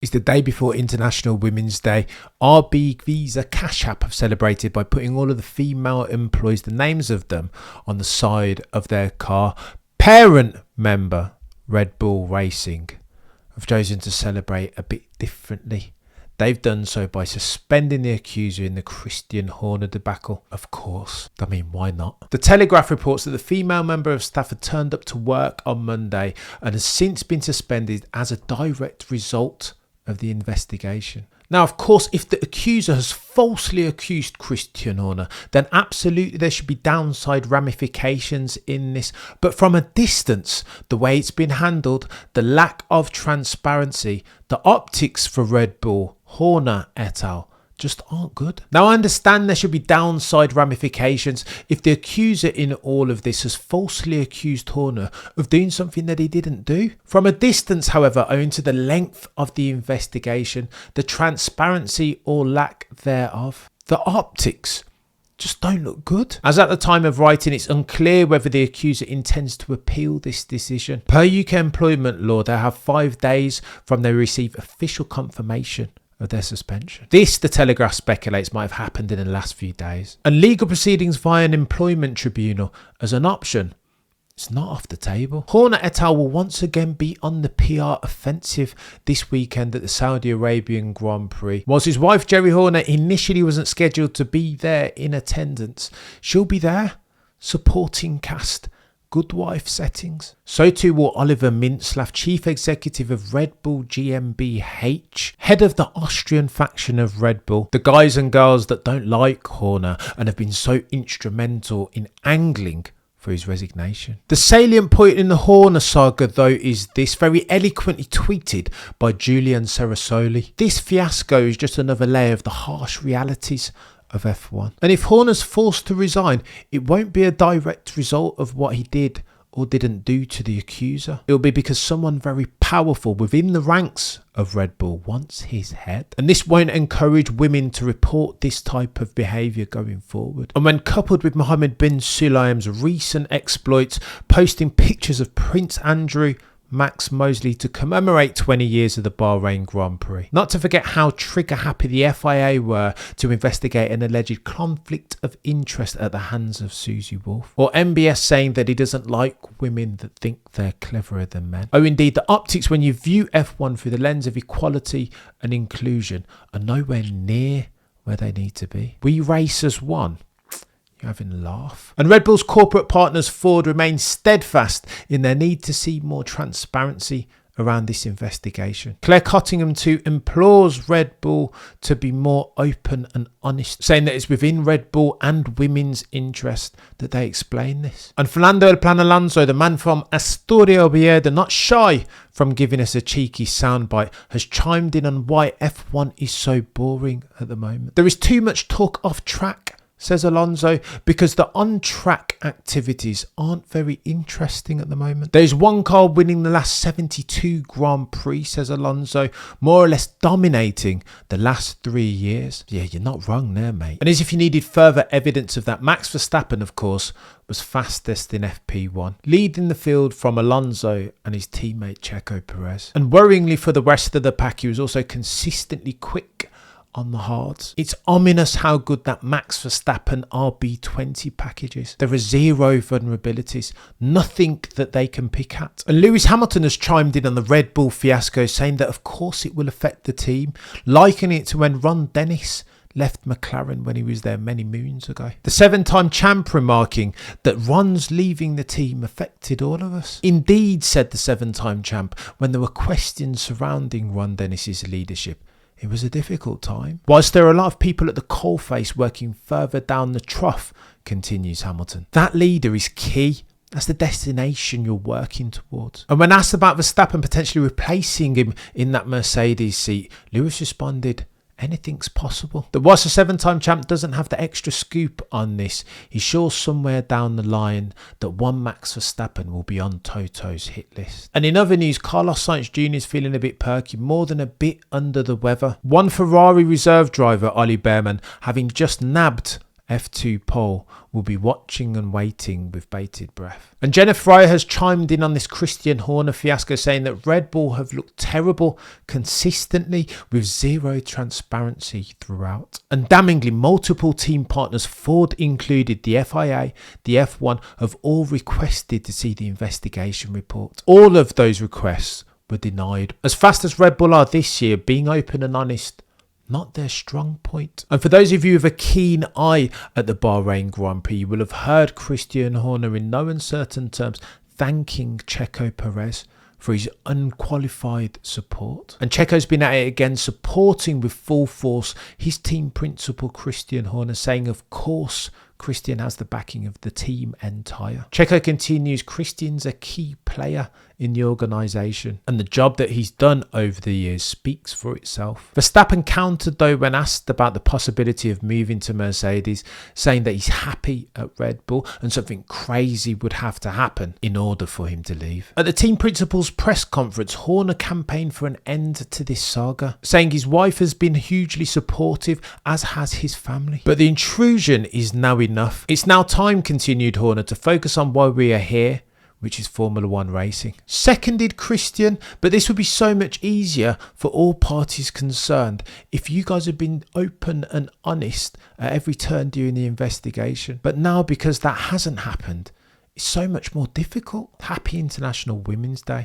It's the day before International Women's Day. RB Visa Cash App have celebrated by putting all of the female employees, the names of them, on the side of their car. Parent member Red Bull Racing have chosen to celebrate a bit differently. They've done so by suspending the accuser in the Christian Horner debacle. Of course. I mean, why not? The Telegraph reports that the female member of staff had turned up to work on Monday and has since been suspended as a direct result of the investigation. Now, of course, if the accuser has falsely accused Christian Horner, then absolutely there should be downside ramifications in this. But from a distance, the way it's been handled, the lack of transparency, the optics for Red Bull, Horner et al. Just aren't good. Now, I understand there should be downside ramifications if the accuser in all of this has falsely accused Horner of doing something that he didn't do. From a distance, however, owing to the length of the investigation, the transparency or lack thereof, the optics just don't look good. As at the time of writing, it's unclear whether the accuser intends to appeal this decision. Per UK employment law, they have 5 days from they receive official confirmation of their suspension. This, the Telegraph speculates, might have happened in the last few days. And legal proceedings via an employment tribunal as an option, it's not off the table. Horner et al. Will once again be on the PR offensive this weekend at the Saudi Arabian Grand Prix. Whilst his wife Jerry Horner initially wasn't scheduled to be there in attendance, she'll be there supporting cast. Good wife settings. So too will Oliver Mintzlaff, chief executive of Red Bull GmbH, head of the Austrian faction of Red Bull, the guys and girls that don't like Horner and have been so instrumental in angling for his resignation. The salient point in the Horner saga, though, is this, very eloquently tweeted by Julian Cerasoli. This fiasco is just another layer of the harsh realities of F1. And if Horner's forced to resign, it won't be a direct result of what he did or didn't do to the accuser. It'll be because someone very powerful within the ranks of Red Bull wants his head. And this won't encourage women to report this type of behaviour going forward. And when coupled with Mohammed bin Sulayem's recent exploits, posting pictures of Prince Andrew, Max Mosley to commemorate 20 years of the Bahrain Grand Prix. Not to forget how trigger happy the FIA were to investigate an alleged conflict of interest at the hands of Susie Wolff. Or MBS saying that he doesn't like women that think they're cleverer than men. Oh, indeed, the optics when you view F1 through the lens of equality and inclusion are nowhere near where they need to be. We race as one. You're having a laugh. And Red Bull's corporate partners Ford remain steadfast in their need to see more transparency around this investigation. Claire Cottingham too implores Red Bull to be more open and honest, saying that it's within Red Bull and women's interest that they explain this. And Fernando Alonso, the man from Asturias Oviedo, not shy from giving us a cheeky soundbite, has chimed in on why F1 is so boring at the moment. There is too much talk off track, says Alonso, because the on-track activities aren't very interesting at the moment. There's one car winning the last 72 Grand Prix, says Alonso, more or less dominating the last 3 years. Yeah, you're not wrong there, mate. And as if you needed further evidence of that, Max Verstappen, of course, was fastest in FP1, leading the field from Alonso and his teammate Checo Perez. And worryingly for the rest of the pack, he was also consistently quick on the hards. It's ominous how good that Max Verstappen RB20 package is. There are zero vulnerabilities, nothing that they can pick at. And Lewis Hamilton has chimed in on the Red Bull fiasco, saying that of course it will affect the team, likening it to when Ron Dennis left McLaren when he was there many moons ago. The 7-time champ remarking that Ron's leaving the team affected all of us. Indeed, said the 7-time champ, when there were questions surrounding Ron Dennis's leadership, it was a difficult time. Whilst there are a lot of people at the coalface working further down the trough, continues Hamilton, that leader is key. That's the destination you're working towards. And when asked about Verstappen potentially replacing him in that Mercedes seat, Lewis responded, anything's possible. That whilst the 7-time champ doesn't have the extra scoop on this, he's sure somewhere down the line that one Max Verstappen will be on Toto's hit list. And in other news, Carlos Sainz Jr. is feeling a bit perky, more than a bit under the weather. One Ferrari reserve driver, Ollie Behrman, having just nabbed F2 pole will be watching and waiting with bated breath. And Jenna Fryer has chimed in on this Christian Horner fiasco, saying that Red Bull have looked terrible consistently with zero transparency throughout. And damningly, multiple team partners, Ford included, the FIA, the F1, have all requested to see the investigation report. All of those requests were denied. As fast as Red Bull are this year, being open and honest, not their strong point. And for those of you with a keen eye at the Bahrain Grand Prix, you will have heard Christian Horner in no uncertain terms thanking Checo Perez for his unqualified support. And Checo's been at it again, supporting with full force his team principal Christian Horner, saying of course Christian has the backing of the team entire. Checo continues, Christian's a key player in the organisation, and the job that he's done over the years speaks for itself. Verstappen countered though when asked about the possibility of moving to Mercedes, saying that he's happy at Red Bull and something crazy would have to happen in order for him to leave. At the team principal's press conference, Horner campaigned for an end to this saga, saying his wife has been hugely supportive, as has his family. But the intrusion is now enough. It's now time, continued Horner, to focus on why we are here, which is Formula One racing. Seconded Christian, but this would be so much easier for all parties concerned if you guys had been open and honest at every turn during the investigation. But now, because that hasn't happened, it's so much more difficult. Happy International Women's Day.